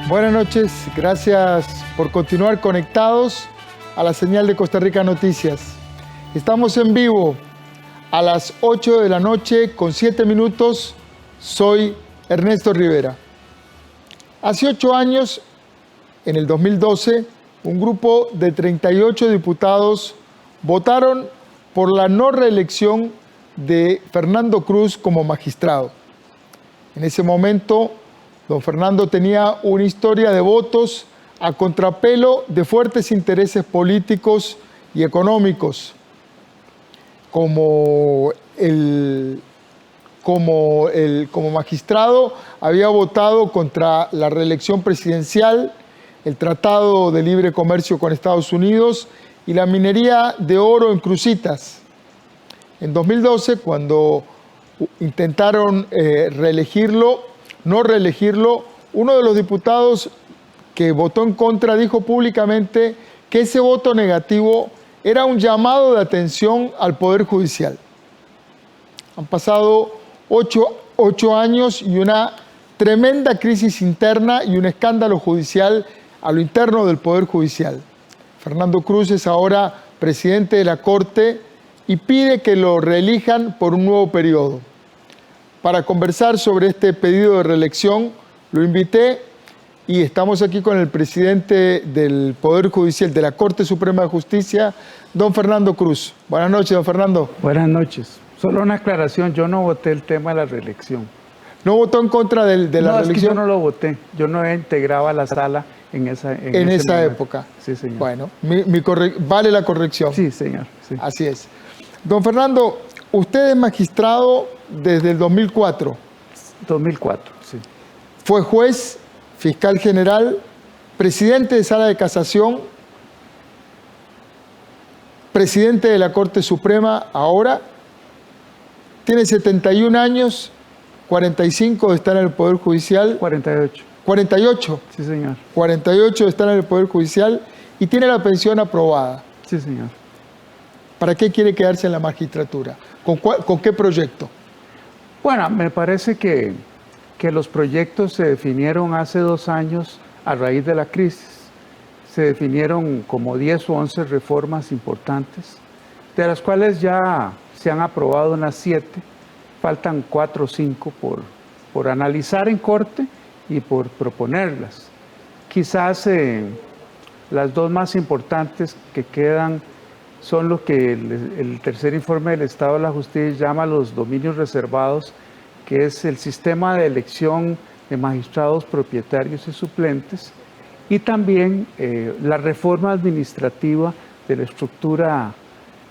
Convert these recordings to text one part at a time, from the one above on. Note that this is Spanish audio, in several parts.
Buenas noches, gracias por continuar conectados a la señal de Costa Rica Noticias. Estamos en vivo a las 8 de la noche con 7 minutos. Soy Ernesto Rivera. Hace 8 años, en el 2012, un grupo de 38 diputados votaron por la no reelección de Fernando Cruz como magistrado. En ese momento, don Fernando tenía una historia de votos a contrapelo de fuertes intereses políticos y económicos, como magistrado había votado contra la reelección presidencial, el Tratado de Libre Comercio con Estados Unidos y la minería de oro en Cruzitas. En 2012, cuando intentaron no reelegirlo, uno de los diputados que votó en contra dijo públicamente que ese voto negativo era un llamado de atención al Poder Judicial. Han pasado 8 años y una tremenda crisis interna y un escándalo judicial a lo interno del Poder Judicial. Fernando Cruz es ahora presidente de la Corte y pide que lo reelijan por un nuevo periodo. Para conversar sobre este pedido de reelección, lo invité y estamos aquí con el presidente del Poder Judicial de la Corte Suprema de Justicia, don Fernando Cruz. Buenas noches, don Fernando. Buenas noches. Solo una aclaración, yo no voté el tema de la reelección. ¿No votó en contra de la reelección? Es que yo no lo voté, yo no integraba la sala en esa época. Sí, señor. Bueno, vale la corrección. Sí, señor. Sí. Así es. Don Fernando, usted es magistrado desde el 2004. 2004, sí. Fue juez, fiscal general, presidente de Sala de Casación, presidente de la Corte Suprema ahora, tiene 71 años, 45 de estar en el Poder Judicial. 48. 48. Sí, señor. 48 de estar en el Poder Judicial y tiene la pensión aprobada. Sí, señor. ¿Para qué quiere quedarse en la magistratura? ¿Con qué proyecto? Bueno, me parece que los proyectos se definieron hace 2 años a raíz de la crisis. Se definieron como 10 o 11 reformas importantes, de las cuales ya se han aprobado unas 7, faltan 4 o 5 por analizar en corte y por proponerlas. Quizás las 2 más importantes que quedan son lo que el tercer informe del Estado de la Justicia llama los dominios reservados, que es el sistema de elección de magistrados propietarios y suplentes, y también la reforma administrativa de la estructura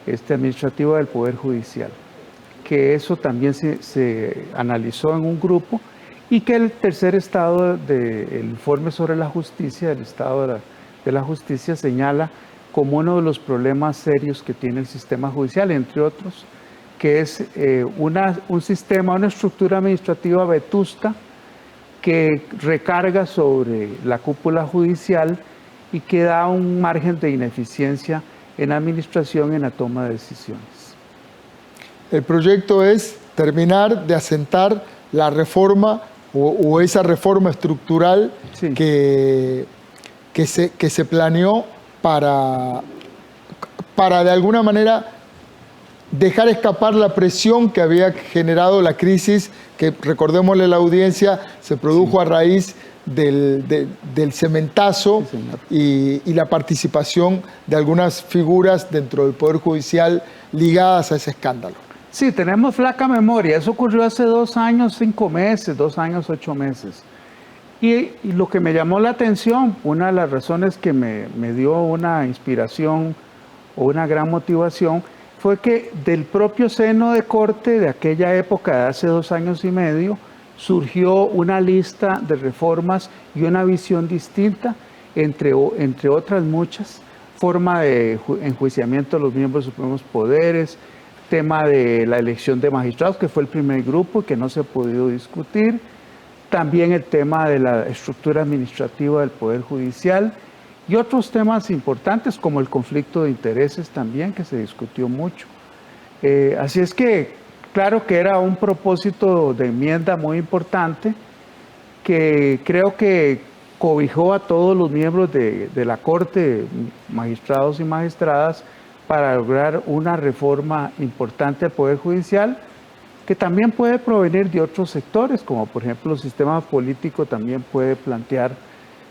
administrativa del Poder Judicial, que eso también se analizó en un grupo y que el tercer estado del informe sobre la justicia, del Estado de la Justicia, señala como uno de los problemas serios que tiene el sistema judicial, entre otros, que es un sistema, una estructura administrativa vetusta que recarga sobre la cúpula judicial y que da un margen de ineficiencia en la administración y en la toma de decisiones. El proyecto es terminar de asentar la reforma o esa reforma estructural, sí, que se planeó para de alguna manera dejar escapar la presión que había generado la crisis, que recordémosle a la audiencia, se produjo, sí, a raíz del cementazo, sí, y la participación de algunas figuras dentro del Poder Judicial ligadas a ese escándalo. Sí, tenemos flaca memoria. Eso ocurrió hace 2 años, 5 meses, 2 años, 8 meses. Y lo que me llamó la atención, una de las razones que me dio una inspiración o una gran motivación, fue que del propio seno de corte de aquella época, de hace 2 años y medio, surgió una lista de reformas y una visión distinta, entre otras muchas, forma de enjuiciamiento de los miembros de los supremos poderes, tema de la elección de magistrados, que fue el primer grupo que no se ha podido discutir, también el tema de la estructura administrativa del Poder Judicial y otros temas importantes como el conflicto de intereses también, que se discutió mucho. Así es que, claro que era un propósito de enmienda muy importante que creo que cobijó a todos los miembros de la Corte, magistrados y magistradas, para lograr una reforma importante al Poder Judicial, que también puede provenir de otros sectores, como por ejemplo el sistema político también puede plantear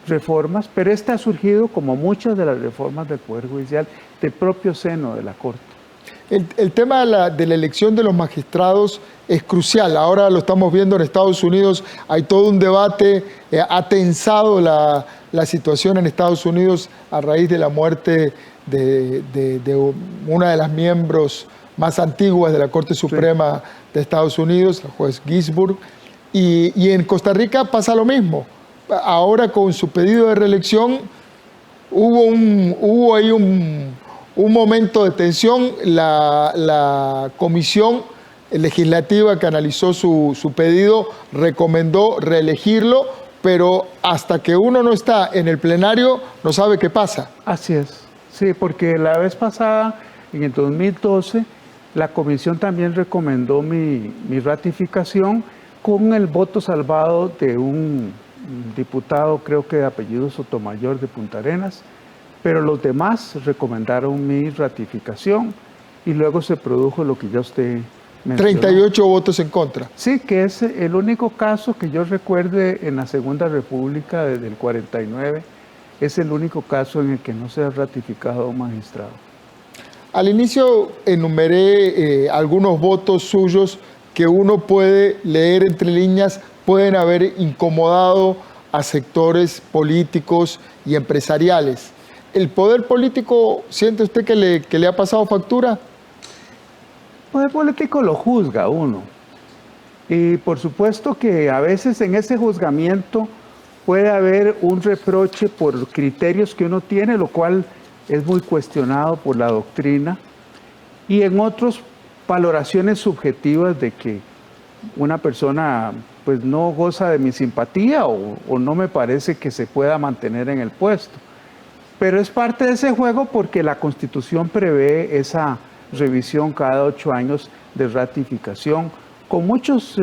reformas, pero esta ha surgido, como muchas de las reformas del Poder Judicial, del propio seno de la Corte. El tema de la elección de los magistrados es crucial. Ahora lo estamos viendo en Estados Unidos, hay todo un debate, ha tensado la situación en Estados Unidos a raíz de la muerte de una de las miembros más antiguas de la Corte Suprema de Estados Unidos, la juez Ginsburg, y en Costa Rica pasa lo mismo. Ahora con su pedido de reelección hubo ahí un momento de tensión. La comisión legislativa que analizó su pedido recomendó reelegirlo, pero hasta que uno no está en el plenario no sabe qué pasa. Así es, sí, porque la vez pasada, en el 2012, la comisión también recomendó mi ratificación con el voto salvado de un diputado, creo que de apellido Sotomayor, de Punta Arenas, pero los demás recomendaron mi ratificación y luego se produjo lo que ya usted mencionó. 38 votos en contra. Sí, que es el único caso que yo recuerde en la Segunda República desde el 49, es el único caso en el que no se ha ratificado un magistrado. Al inicio enumeré algunos votos suyos que uno puede leer entre líneas, pueden haber incomodado a sectores políticos y empresariales. ¿El poder político siente usted que le ha pasado factura? El poder político lo juzga uno. Y por supuesto que a veces en ese juzgamiento puede haber un reproche por criterios que uno tiene, lo cual es muy cuestionado por la doctrina, y en otros valoraciones subjetivas de que una persona pues no goza de mi simpatía o no me parece que se pueda mantener en el puesto. Pero es parte de ese juego porque la Constitución prevé esa revisión cada 8 años de ratificación, con muchos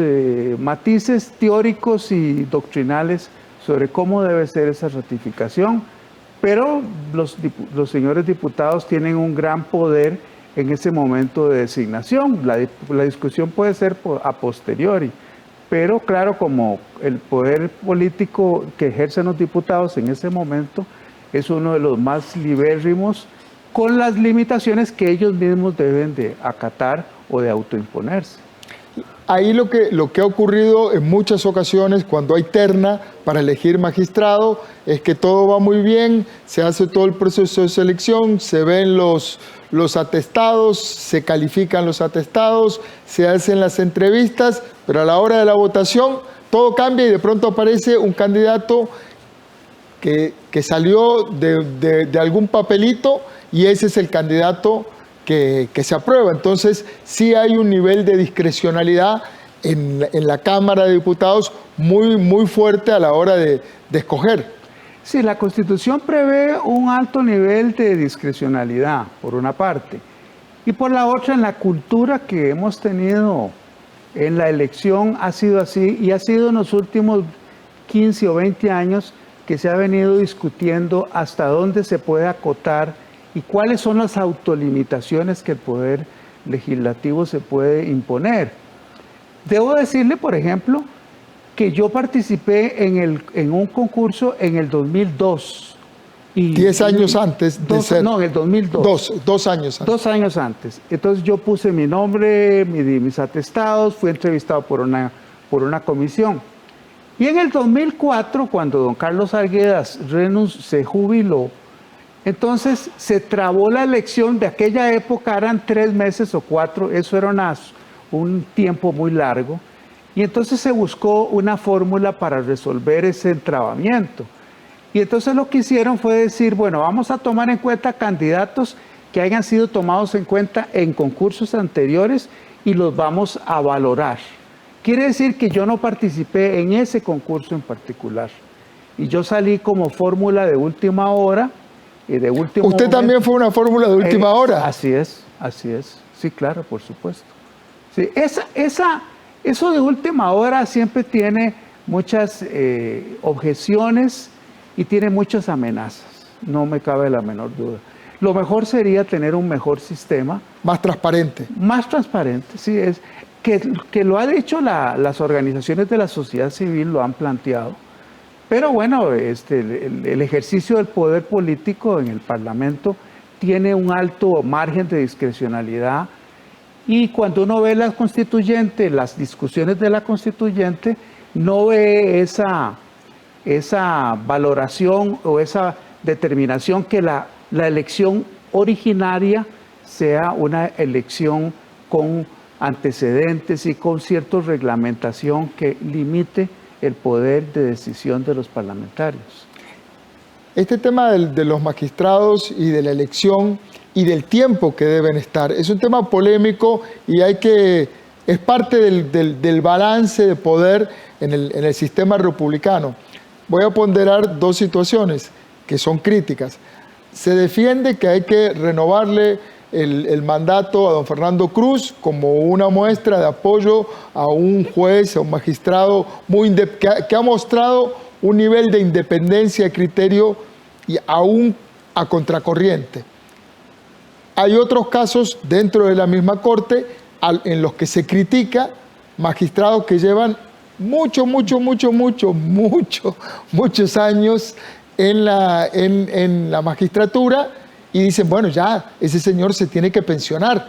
matices teóricos y doctrinales sobre cómo debe ser esa ratificación, pero los señores diputados tienen un gran poder en ese momento de designación. La discusión puede ser a posteriori, pero claro, como el poder político que ejercen los diputados en ese momento es uno de los más libérrimos, con las limitaciones que ellos mismos deben de acatar o de autoimponerse. Ahí lo que ha ocurrido en muchas ocasiones cuando hay terna para elegir magistrado es que todo va muy bien, se hace todo el proceso de selección, se ven los atestados, se califican los atestados, se hacen las entrevistas, pero a la hora de la votación todo cambia y de pronto aparece un candidato que salió de algún papelito y ese es el candidato que se aprueba. Entonces sí hay un nivel de discrecionalidad en la Cámara de Diputados muy fuerte a la hora de escoger. Sí, la Constitución prevé un alto nivel de discrecionalidad, por una parte, y por la otra, en la cultura que hemos tenido en la elección ha sido así, y ha sido en los últimos 15 o 20 años que se ha venido discutiendo hasta dónde se puede acotar y cuáles son las autolimitaciones que el Poder Legislativo se puede imponer. Debo decirle, por ejemplo, que yo participé en un concurso en el 2002. 10 años antes de ser... No, en el 2002. 2 años antes. 2 años antes. Entonces yo puse mi nombre, mis atestados, fui entrevistado por una comisión. Y en el 2004, cuando don Carlos Arguedas Renus se jubiló, entonces se trabó la elección. De aquella época eran 3 meses o 4, eso era un tiempo muy largo. Y entonces se buscó una fórmula para resolver ese entrabamiento. Y entonces lo que hicieron fue decir, bueno, vamos a tomar en cuenta candidatos que hayan sido tomados en cuenta en concursos anteriores y los vamos a valorar. Quiere decir que yo no participé en ese concurso en particular. Y yo salí como fórmula de última hora y de último ¿Usted momento. también fue una fórmula de última hora? Así es. Sí, claro, por supuesto. Sí, eso de última hora siempre tiene muchas objeciones y tiene muchas amenazas, no me cabe la menor duda. Lo mejor sería tener un mejor sistema. Más transparente. Más transparente, sí, es que lo han dicho las organizaciones de la sociedad civil, lo han planteado. Pero bueno, el ejercicio del poder político en el Parlamento tiene un alto margen de discrecionalidad, y cuando uno ve la constituyente, las discusiones de la constituyente, no ve esa valoración o esa determinación que la elección originaria sea una elección con antecedentes y con cierta reglamentación que limite el poder de decisión de los parlamentarios. Este tema de los magistrados y de la elección y del tiempo que deben estar es un tema polémico y es parte del balance de poder en el sistema republicano. Voy a ponderar dos situaciones que son críticas. Se defiende que hay que renovarle el mandato a don Fernando Cruz como una muestra de apoyo a un juez, a un magistrado que ha mostrado un nivel de independencia de criterio y aún a contracorriente. Hay otros casos dentro de la misma Corte en los que se critica magistrados que llevan muchos años en la magistratura y dicen, bueno, ya, ese señor se tiene que pensionar.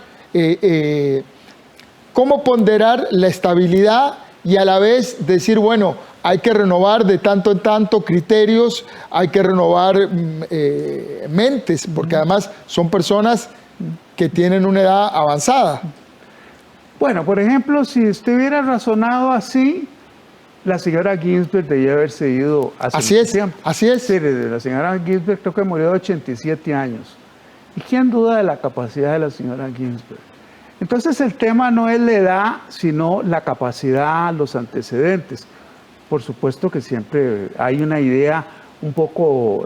¿Cómo ponderar la estabilidad y a la vez decir, bueno, hay que renovar de tanto en tanto criterios, hay que renovar mentes, porque además son personas que tienen una edad avanzada? Bueno, por ejemplo, si usted hubiera razonado así, la señora Ginsburg debía haberse ido hace mucho tiempo. Así es. Sí, la señora Ginsburg creo que murió de 87 años. ¿Y quién duda de la capacidad de la señora Ginsburg? Entonces el tema no es la edad, sino la capacidad, los antecedentes. Por supuesto que siempre hay una idea un poco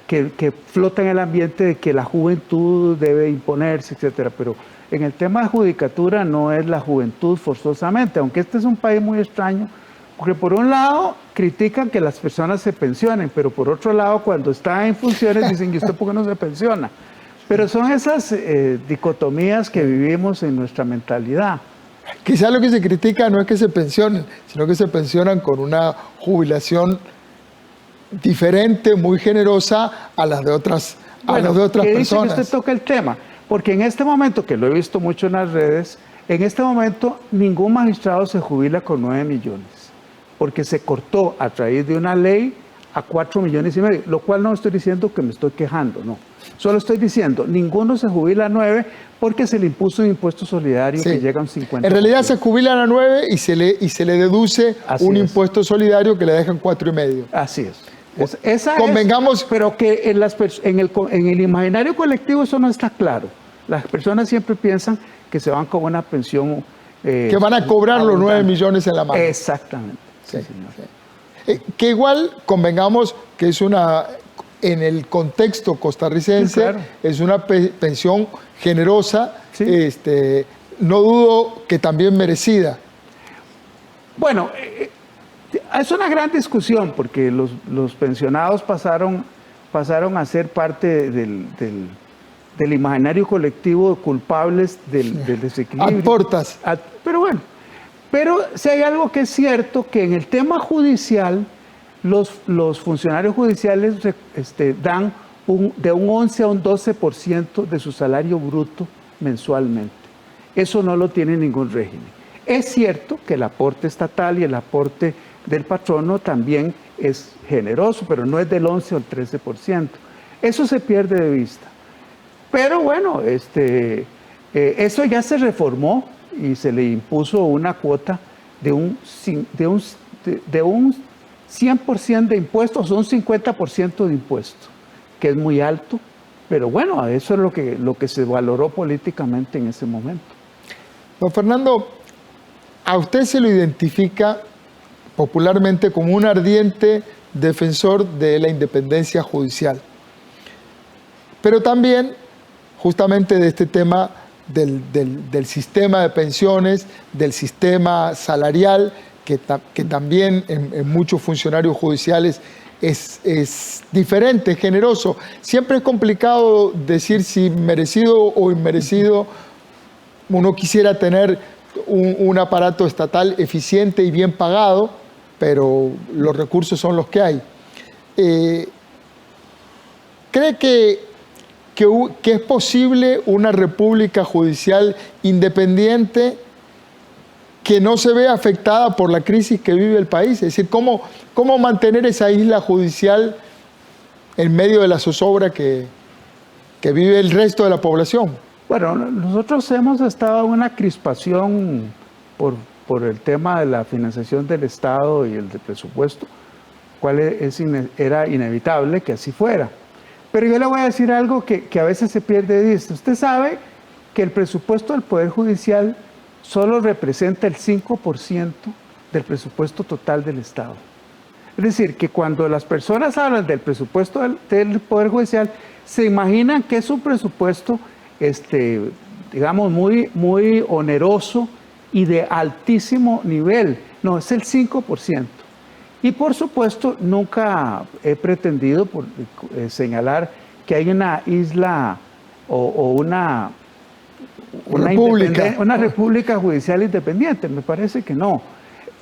que flota en el ambiente de que la juventud debe imponerse, etcétera, pero en el tema de judicatura no es la juventud forzosamente, aunque este es un país muy extraño, porque por un lado critican que las personas se pensionen, pero por otro lado cuando está en funciones dicen, ¿y usted por qué no se pensiona? Pero son esas dicotomías que vivimos en nuestra mentalidad. Quizá lo que se critica no es que se pensionen, sino que se pensionan con una jubilación diferente, muy generosa a las de otras, personas. Dice que usted toca el tema, porque en este momento, que lo he visto mucho en las redes, en este momento ningún magistrado se jubila con 9 millones, porque se cortó a través de una ley a 4,5 millones, lo cual no estoy diciendo que me estoy quejando, no. Solo estoy diciendo, ninguno se jubila a 9 porque se le impuso un impuesto solidario que llega a un 50%. En realidad se jubilan a 9 y se le deduce impuesto solidario que le dejan 4,5. Así es. Esa Convengamos. Pero que en el imaginario colectivo eso no está claro. Las personas siempre piensan que se van con una pensión. Que van a cobrar los 9 millones en la mano. Exactamente. Sí, señor. Sí. Que igual convengamos que es en el contexto costarricense, sí, claro, es una pensión generosa, sí, no dudo que también merecida. Bueno, es una gran discusión porque los pensionados pasaron a ser parte del imaginario colectivo de culpables del desequilibrio. Aportas. Pero bueno, si hay algo que es cierto, que en el tema judicial, los funcionarios judiciales dan de un 11 a un 12% de su salario bruto mensualmente. Eso no lo tiene ningún régimen. Es cierto que el aporte estatal y el aporte del patrono también es generoso, pero no es del 11 o el 13%. Eso se pierde de vista. Pero bueno, eso ya se reformó y se le impuso una cuota de un 100% de impuestos, o un 50% de impuestos, que es muy alto, pero bueno, eso es lo que se valoró políticamente en ese momento. Don Fernando, a usted se lo identifica popularmente como un ardiente defensor de la independencia judicial, pero también justamente de este tema del sistema de pensiones, del sistema salarial, que también en muchos funcionarios judiciales es diferente, es generoso. Siempre es complicado decir si merecido o inmerecido. Uno quisiera tener un aparato estatal eficiente y bien pagado, pero los recursos son los que hay. ¿Cree que es posible una república judicial independiente que no se vea afectada por la crisis que vive el país? Es decir, ¿cómo mantener esa isla judicial en medio de la zozobra que vive el resto de la población? Bueno, nosotros hemos estado en una crispación por el tema de la financiación del Estado y el de presupuesto, cual era inevitable que así fuera. Pero yo le voy a decir algo que a veces se pierde de vista. Usted sabe que el presupuesto del Poder Judicial solo representa el 5% del presupuesto total del Estado. Es decir, que cuando las personas hablan del presupuesto del Poder Judicial, se imaginan que es un presupuesto, digamos, muy oneroso y de altísimo nivel. No, es el 5%. Y por supuesto, nunca he pretendido señalar que hay una isla o una república judicial independiente. Me parece que no.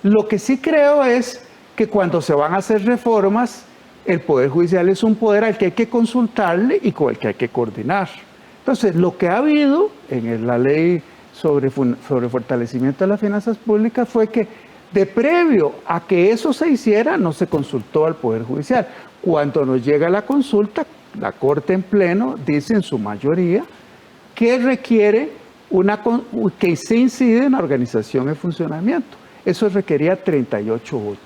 Lo que sí creo es que cuando se van a hacer reformas, el Poder Judicial es un poder al que hay que consultarle y con el que hay que coordinar. Entonces, lo que ha habido en la ley sobre fortalecimiento de las finanzas públicas fue que de previo a que eso se hiciera, no se consultó al Poder Judicial. Cuando nos llega la consulta, la Corte en pleno dice en su mayoría que requiere que se incide en la organización y funcionamiento. Eso requería 38 votos.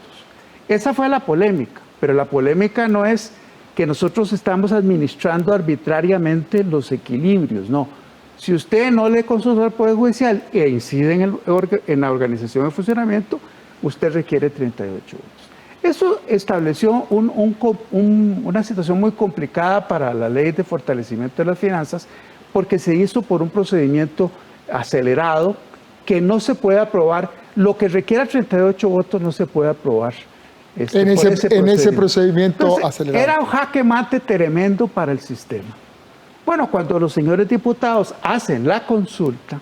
Esa fue la polémica, pero la polémica no es que nosotros estamos administrando arbitrariamente los equilibrios, no. Si usted no le consulta al Poder Judicial e incide en la organización y funcionamiento, usted requiere 38 votos. Eso estableció una situación muy complicada para la ley de fortalecimiento de las finanzas, porque se hizo por un procedimiento acelerado que no se puede aprobar. Lo que requiera 38 votos no se puede aprobar. En ese procedimiento Entonces, acelerado. Era un jaque mate tremendo para el sistema. Bueno, cuando los señores diputados hacen la consulta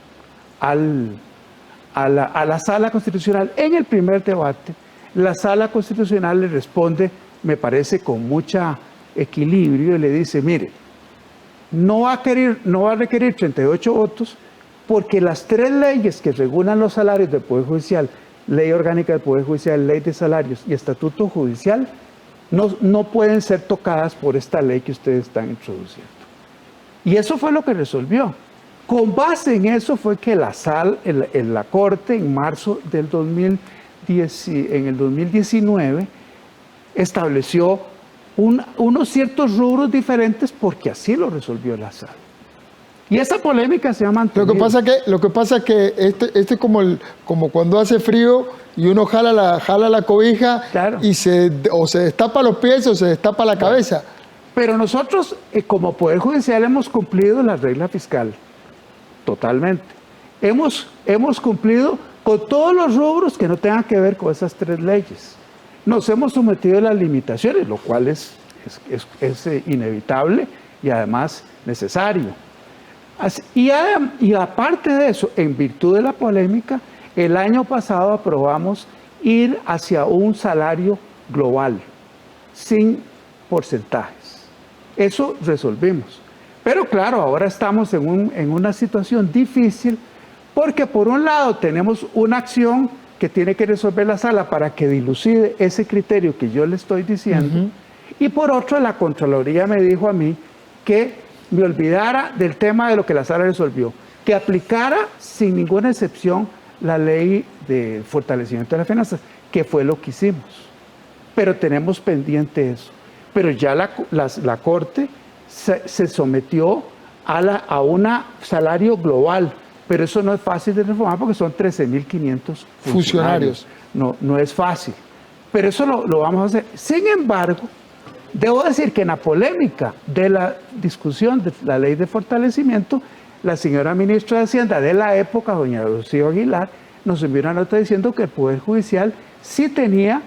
a la Sala Constitucional en el primer debate, la Sala Constitucional le responde, me parece con mucho equilibrio, y le dice, mire, no va a requerir 38 votos porque las 3 leyes que regulan los salarios del Poder Judicial, Ley Orgánica del Poder Judicial, Ley de Salarios y Estatuto Judicial, no pueden ser tocadas por esta ley que ustedes están introduciendo. Y eso fue lo que resolvió. Con base en eso fue que la Corte en marzo del 2019 estableció unos ciertos rubros diferentes porque así lo resolvió la Sala. Y esa polémica se ha mantenido. Lo que pasa es que este es como cuando hace frío y uno jala la cobija, claro, y o se destapa los pies o se destapa la cabeza. Pero nosotros, como Poder Judicial, hemos cumplido la regla fiscal, totalmente. Hemos cumplido con todos los rubros que no tengan que ver con esas 3 leyes. Nos hemos sometido a las limitaciones, lo cual es inevitable y además necesario. Y aparte de eso, en virtud de la polémica, el año pasado aprobamos ir hacia un salario global, sin porcentajes. Eso resolvimos. Pero claro, ahora estamos en una situación difícil porque por un lado tenemos una acción que tiene que resolver la Sala para que dilucide ese criterio que yo le estoy diciendo, y por otro la Contraloría me dijo a mí que me olvidara del tema de lo que la Sala resolvió, que aplicara sin ninguna excepción la ley de fortalecimiento de las finanzas, que fue lo que hicimos. Pero tenemos pendiente eso. Pero ya la Corte se sometió a un salario global, pero eso no es fácil de reformar porque son 13.500 funcionarios. No es fácil, pero eso lo vamos a hacer. Sin embargo, debo decir que en la polémica de la discusión de la ley de fortalecimiento, la señora ministra de Hacienda de la época, doña Rocío Aguilar, nos envió una nota diciendo que el Poder Judicial sí tenía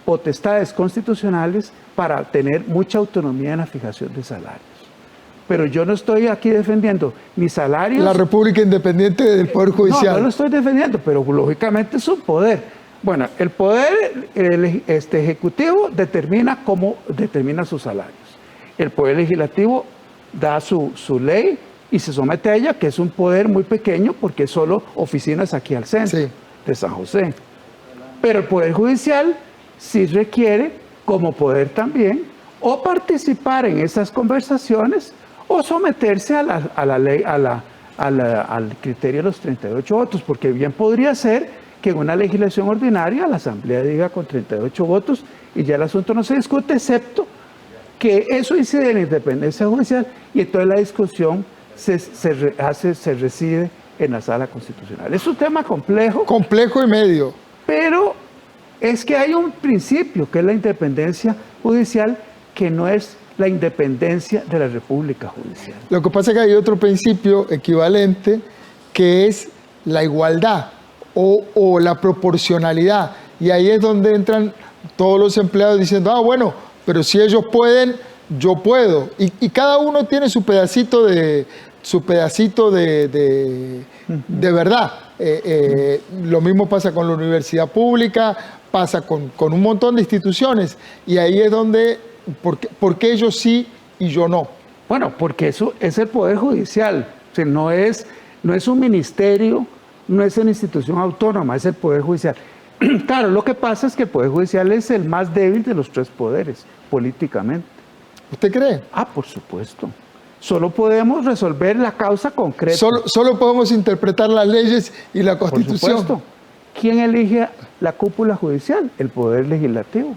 potestades constitucionales para tener mucha autonomía en la fijación de salarios. Pero yo no estoy aquí defendiendo ni salarios... La República Independiente del Poder Judicial. No lo estoy defendiendo, pero lógicamente es un poder. Bueno, el poder ejecutivo determina cómo determina sus salarios. El poder legislativo da su ley y se somete a ella, que es un poder muy pequeño porque es solo oficinas aquí al centro de San José. Pero el poder judicial sí requiere, como poder también, o participar en esas conversaciones o someterse a la ley, al criterio de los 38 votos, porque bien podría ser que en una legislación ordinaria la Asamblea diga con 38 votos y ya el asunto no se discute, excepto que eso incide en la independencia judicial y entonces la discusión se reside en la Sala Constitucional. Es un tema complejo. Complejo y medio. Pero es que hay un principio que es la independencia judicial, que no es la independencia de la República Judicial. Lo que pasa es que hay otro principio equivalente que es la igualdad o la proporcionalidad. Y ahí es donde entran todos los empleados diciendo, bueno, pero si ellos pueden, yo puedo. Y cada uno tiene su pedacito de verdad. Lo mismo pasa con la universidad pública, pasa con un montón de instituciones. Y ahí es donde, ¿por qué ellos sí y yo no? Bueno, porque eso es el Poder Judicial. O sea, no es un ministerio, no es una institución autónoma, es el Poder Judicial. Claro, lo que pasa es que el Poder Judicial es el más débil de los tres poderes, políticamente. ¿Usted cree? Por supuesto. Solo podemos resolver la causa concreta. Solo podemos interpretar las leyes y la Constitución. Por supuesto. ¿Quién elige la cúpula judicial? El Poder Legislativo.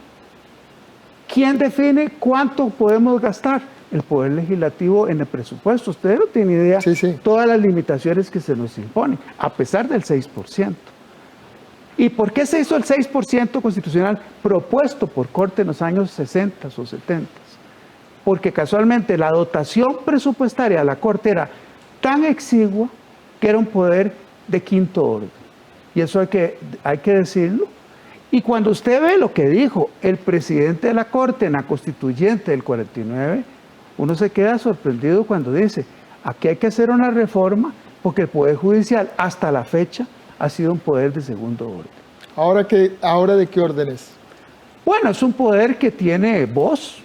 ¿Quién define cuánto podemos gastar? El Poder Legislativo en el presupuesto. Ustedes no tienen idea todas las limitaciones que se nos imponen, a pesar del 6%. ¿Y por qué se hizo el 6% constitucional propuesto por Corte en los años 60 o 70? Porque casualmente la dotación presupuestaria de la Corte era tan exigua que era un poder de quinto orden. Y eso hay que decirlo. Y cuando usted ve lo que dijo el presidente de la Corte en la Constituyente del 49, uno se queda sorprendido cuando dice, aquí hay que hacer una reforma porque el Poder Judicial hasta la fecha ha sido un poder de segundo orden. ¿Ahora de qué orden es? Bueno, es un poder que tiene voz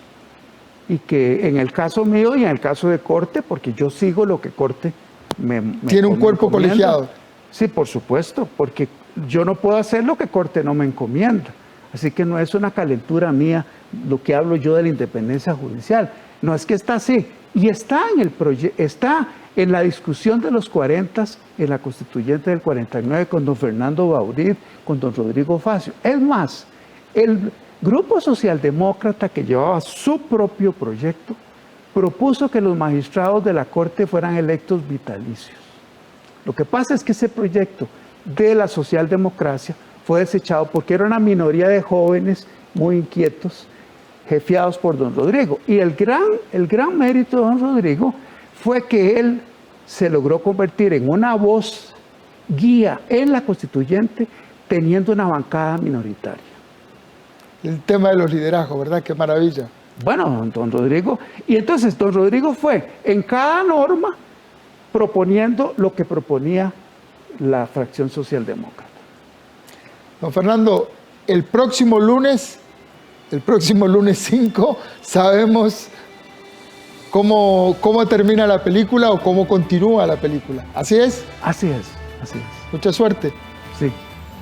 y que en el caso mío y en el caso de Corte, porque yo sigo lo que Corte me ¿Tiene un cuerpo colegiado? Sí, por supuesto, porque yo no puedo hacer lo que Corte no me encomienda. Así que no es una calentura mía lo que hablo yo de la independencia judicial. No es que está así. Y está en la discusión de los 40 en la Constituyente del 49 con don Fernando Baurid, con don Rodrigo Facio. Es más, el Grupo Socialdemócrata, que llevaba su propio proyecto, propuso que los magistrados de la Corte fueran electos vitalicios. Lo que pasa es que ese proyecto de la socialdemocracia fue desechado porque era una minoría de jóvenes muy inquietos, jefiados por don Rodrigo. Y el gran mérito de don Rodrigo fue que él se logró convertir en una voz guía en la Constituyente, teniendo una bancada minoritaria. El tema de los liderazgos, ¿verdad? Qué maravilla. Bueno, don Rodrigo. Y entonces don Rodrigo fue en cada norma proponiendo lo que proponía la fracción socialdemócrata. Don Fernando, el próximo lunes 5, sabemos cómo termina la película o cómo continúa la película. ¿Así es? Así es. Mucha suerte. Sí.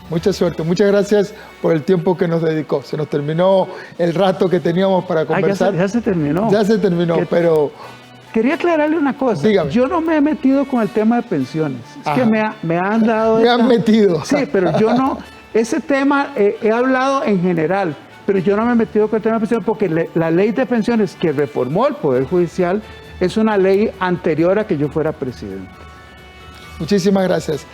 Mucha suerte. Muchas gracias por el tiempo que nos dedicó. Se nos terminó el rato que teníamos para conversar. Ya se terminó. Ya se terminó, pero... Quería aclararle una cosa. Dígame. Yo no me he metido con el tema de pensiones. Es que me han dado... Me han metido. Sí, pero yo no... Ese tema he hablado en general, pero yo no me he metido con el tema de pensiones porque la ley de pensiones que reformó el Poder Judicial es una ley anterior a que yo fuera presidente. Muchísimas gracias.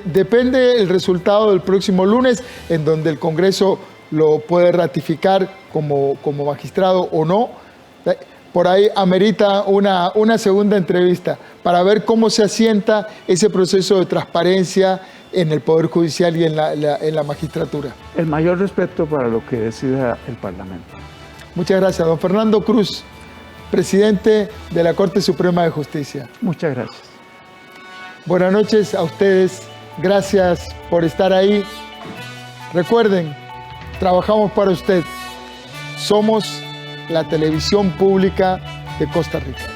Depende el resultado del próximo lunes, en donde el Congreso lo puede ratificar como magistrado o no. Por ahí amerita una segunda entrevista para ver cómo se asienta ese proceso de transparencia en el Poder Judicial y en la magistratura. El mayor respeto para lo que decida el Parlamento. Muchas gracias, don Fernando Cruz, presidente de la Corte Suprema de Justicia. Muchas gracias. Buenas noches a ustedes. Gracias por estar ahí. Recuerden, trabajamos para usted. Somos la televisión pública de Costa Rica.